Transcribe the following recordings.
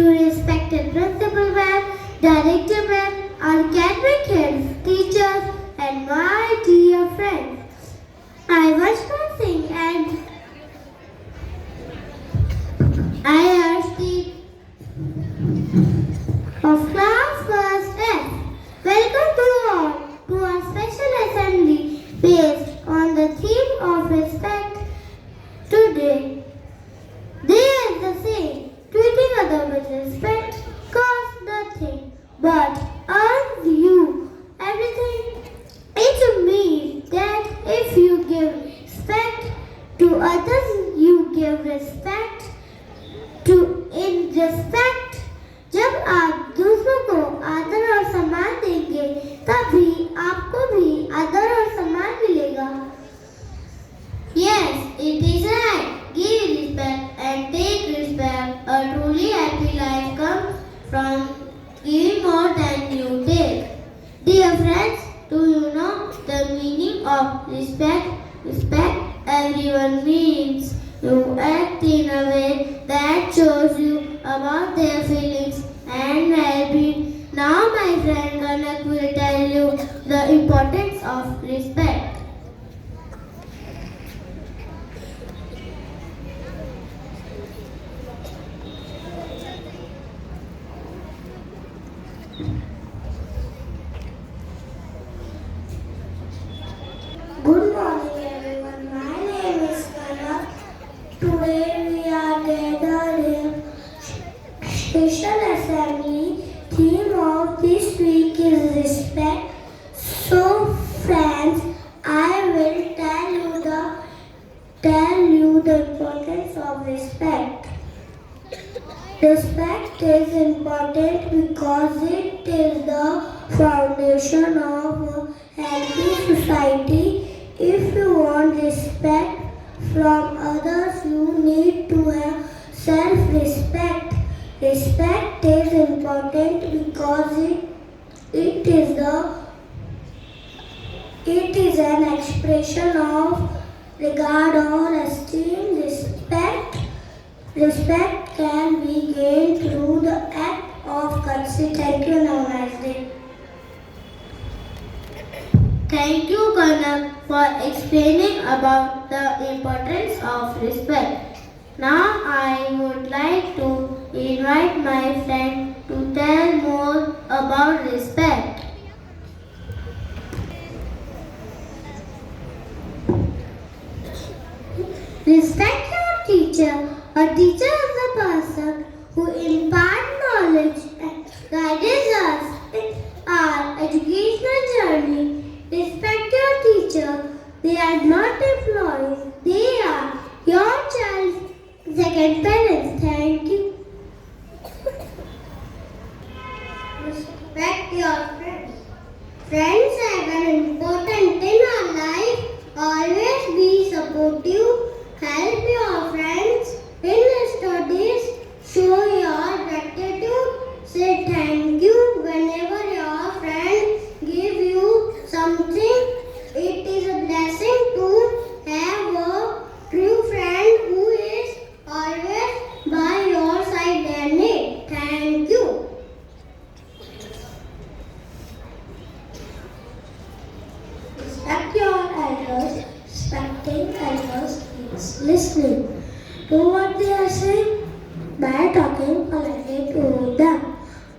to respected principal ma'am, director ma'am, academic heads, teachers, and my dear friends. I was passing and I urge the of class first F. Welcome to all to our special assembly based on the theme of respect. Today, there is the saying, treating others with respect costs nothing but earns you everything. It means that if you give respect to others, you give respect to in respect. जब आप दूसरों को आदर और सम्मान देंगे तभी आपको भी आदर और सम्मान मिलेगा. Yes, it is right. Give respect and take respect. A truly happy life comes from giving more than you take. Dear friends, do you know the meaning of respect? Respect everyone means you act in a way that shows you about their feelings and well-being. Now my friend Kanak will tell you the importance of respect. Good morning everyone. My name is Kanak. Today we are gathered in special assembly. Theme of this week is respect. So friends, I will tell you the importance of respect. Respect is important because it is the foundation of a healthy society. If you want respect from others, you need to have self-respect. Respect is important because it is an expression of regard or esteem. Respect can be gained through the act of courtesy. Thank you and have a nice day. Thank you, Kanak, for explaining about the importance of respect. Now I would like to invite my friend to tell more about respect. Respect your teacher. A teacher is a person who imparts knowledge and guides us in our educational journey. Respect your teacher. They are not employees. They are your child's second parents. Thank you. Respect your friends. Friends have an important in our life. Always be supportive. Help your friends in studies. Show your gratitude. Say thank you whenever your friend give you something. It is a blessing to have a true friend who is always by your side and need. Thank you. Respect your elders. Respecting elders means listening to what they are saying by talking politely to them.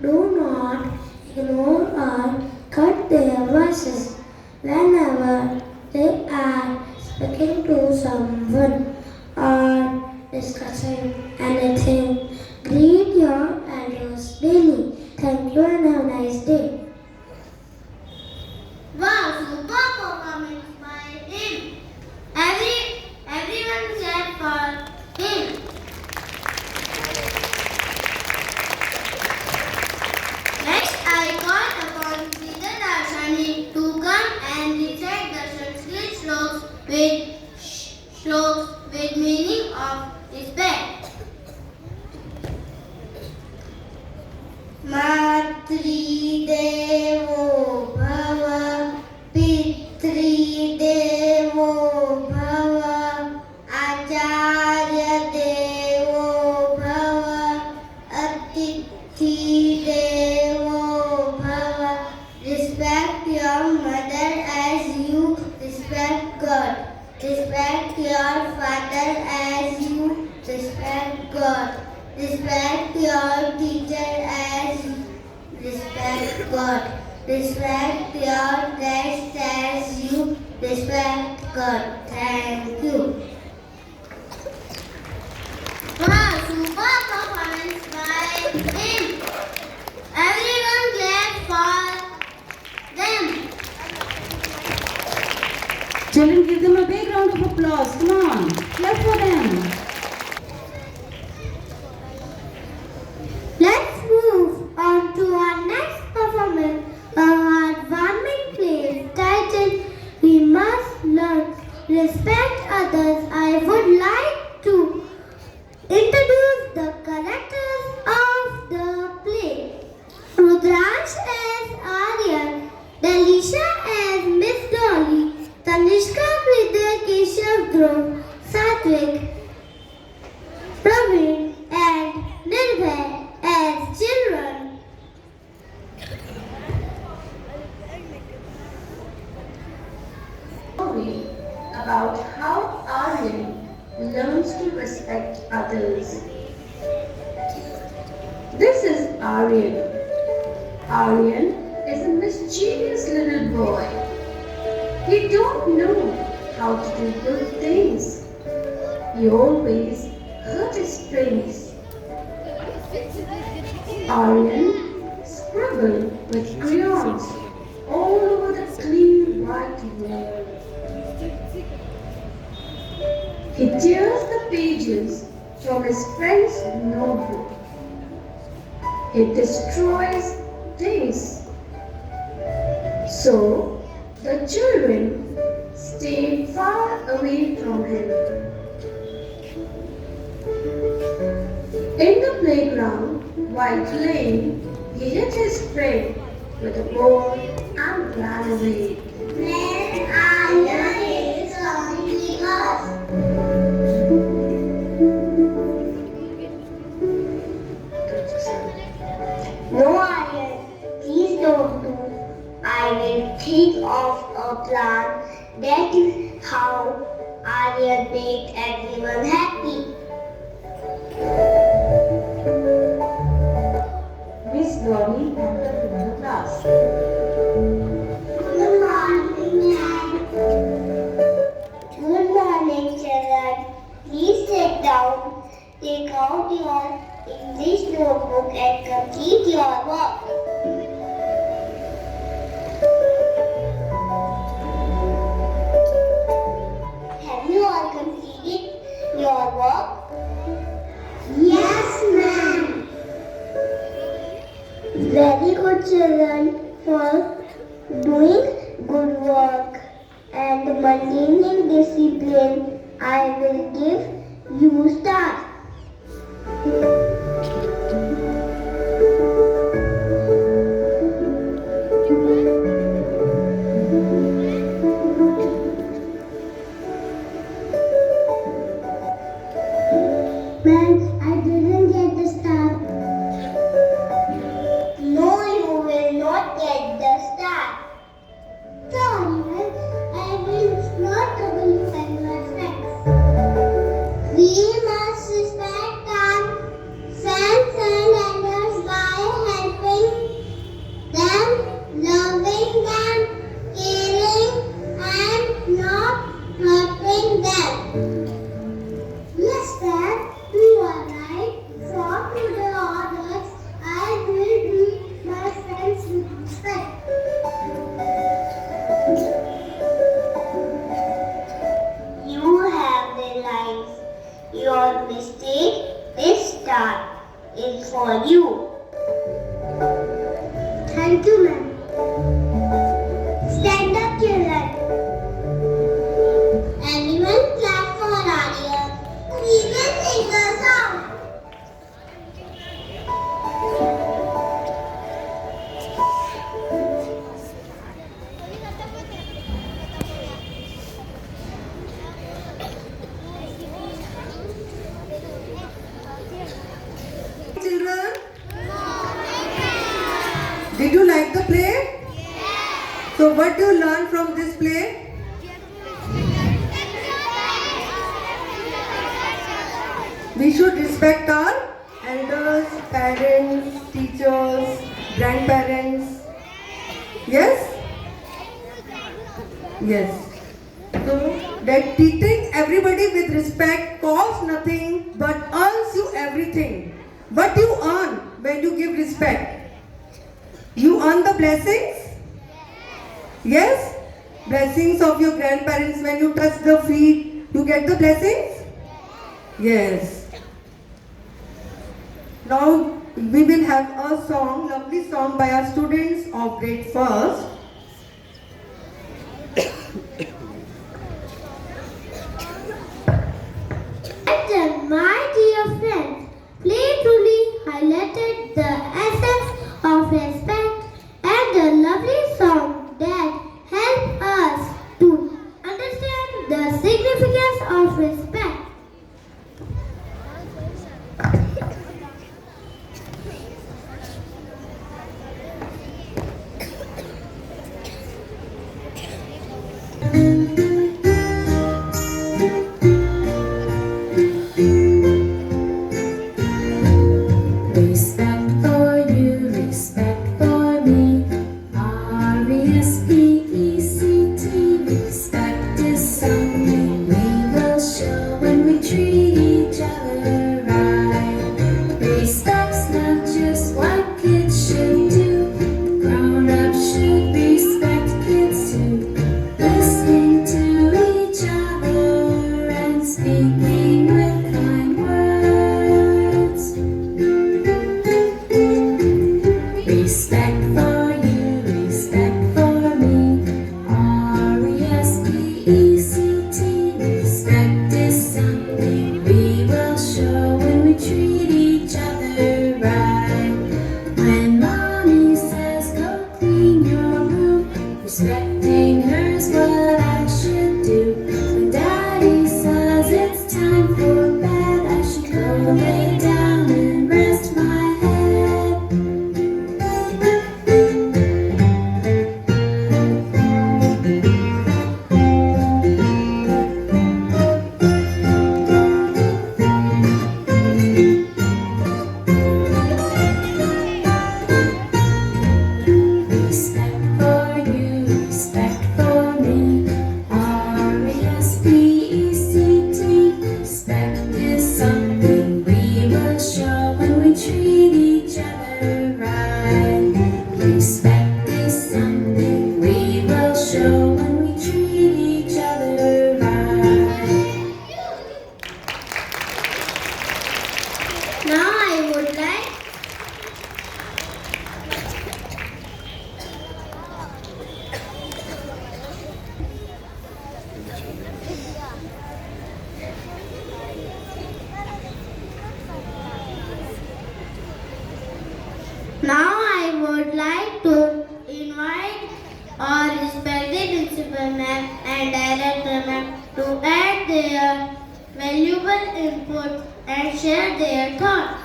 Do not ignore or cut their voices whenever they are speaking to someone or discussing anything. Greet your elders daily. Thank you and have a nice day. Wow, super performance by him. Everyone clap for him. Next, I call upon Sridhar Darshani to come and recite the Sanskrit sloks with meaning of respect. Matri Devo Bhava, Pitri Devo Bhava, Acharya Devo Bhava, Ati God. Respect your teacher as respect God. Respect your guests as you respect God. Thank you. Wow, super performance by him. Everyone clap for them. Children, give them a big round of applause. Come on, clap for them. Let's move on to our next performance, a heartwarming play titled We Must Learn Respect Others. I would like to introduce the characters of the play. Rudransh as Aryan, Delisha as Miss Dolly, Tanishka Vidya Keshav Dhruv, Satvik, Praveen and Nirbhay as children. Story about how Aryan learns to respect others. This is Aryan. Aryan is a mischievous little boy. He don't know how to do good things. He always hurt his friends. Aryan scribbled with crayons all over the clean white wall. He tears the pages from his friend's notebook. He destroys things. So the children stay far away from him. In the playground, while playing, he hit his friend with a ball and ran away. When Aryan is only us. No, Aryan, please don't do. I will think of a plan. That is how Aryan made everyone happy. Miss Dolly entered the class. Good morning, ma'am. Good morning, children. Please sit down. Take out your English notebook and complete your work. Have you all completed your work? Yes, ma'am. Very good, children, for doing good work and maintaining discipline. I will give you stars. Man, I didn't get the star. No, you will not get the star. Sorry, man. I will not double you and your friends. We must respect our friends and others by helping them, loving them, caring, and not hurting them. Yes, Dad, you are right. From today onwards, I will treat my friends with respect. You have realized your mistake. This star is for you. Thank you, ma'am. Stand up, children. Anyone clap for Aryan? We will sing the song. Children, did you like the play? Yes. So what do you learn from this play? We should respect our elders, parents, teachers, grandparents. Yes? Yes. So that treating everybody with respect costs nothing but earns you everything. What you earn when you give respect? You earn the blessings? Yes? Blessings of your grandparents when you touch the feet, you get the blessings? Yes. Now we will have a song, lovely song by our students of grade first. And my dear friends, play truly highlighted the essence of respect and the lovely song that help us to understand the significance of respect. Respect for you, respect for me. R-E-S-P-E-C-T. Respect is something we will show when we treat each other right. Respect's not just what kids should do. Grown-ups should respect kids too. Listening to each other and speaking with kind words. Respect for you, respect for me. R-E-S-P-E-C-T. Respect is something we will show when we treat each other right. When mommy says go clean your room, respecting her's what I should do. When daddy says it's time for bed, I should go lay down and rest my head. Respect for you, respect for me. R-E-S-P-E-C-T. Respect is something we will show when we treat each other right. Respect is something we will show when we treat each other right. Now I would like to invite our respected principal ma'am and director ma'am to add their valuable input and share their thoughts.